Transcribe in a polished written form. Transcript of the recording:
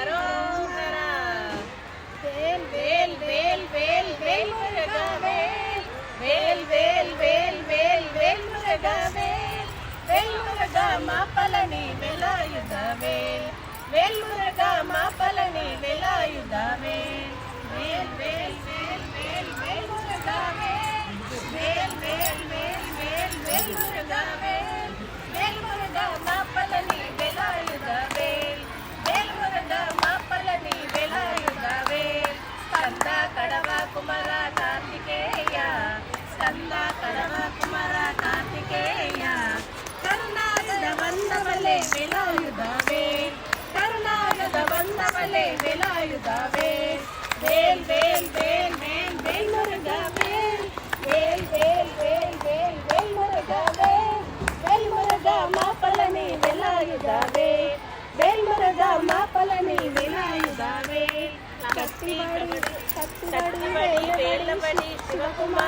அரோகரா. வேல் வேல் வேல் வேல் வேல் முருகா வேல். வேல் வேல் வேல் வேல் வேல் முருகா வேல். வேல் முருகா மாப்பழனி வேலாயுத வேல். வேல் முருகா மாப்பழனி வேலாயுத வேல். வேல் வேல் வேல் வேல் வேல் முருகா வேல். வேல் வேல் வேல் வேல் வேல் முருகா வேல். வேல் முருகா மாப்பழனி வேலாயுத வேல். வேல் முருகா மாப்பழனி வேலாயுத வேல். ஸ்கந்த கடவ குமர கார்த்திகேய. ஸ்கந்த கடவ குமர கார்த்திகேய. கருணாகத வந்தவளே வேலாயுத வேல். கருணாகத வந்தவளே வேலாயுத வேல். வேல் வேல் வேல் வேல் வேல் முருகா வேல். வேல் வேல் வேல் வேல் வேல் முருகா வேல். வேல் முருகா மாப்பழனி வேலாயுத வேல். வேல் முருகா மாப்பழனி வேலாயுத வேல். கத்திவடி வேலவடி சிவகுமார.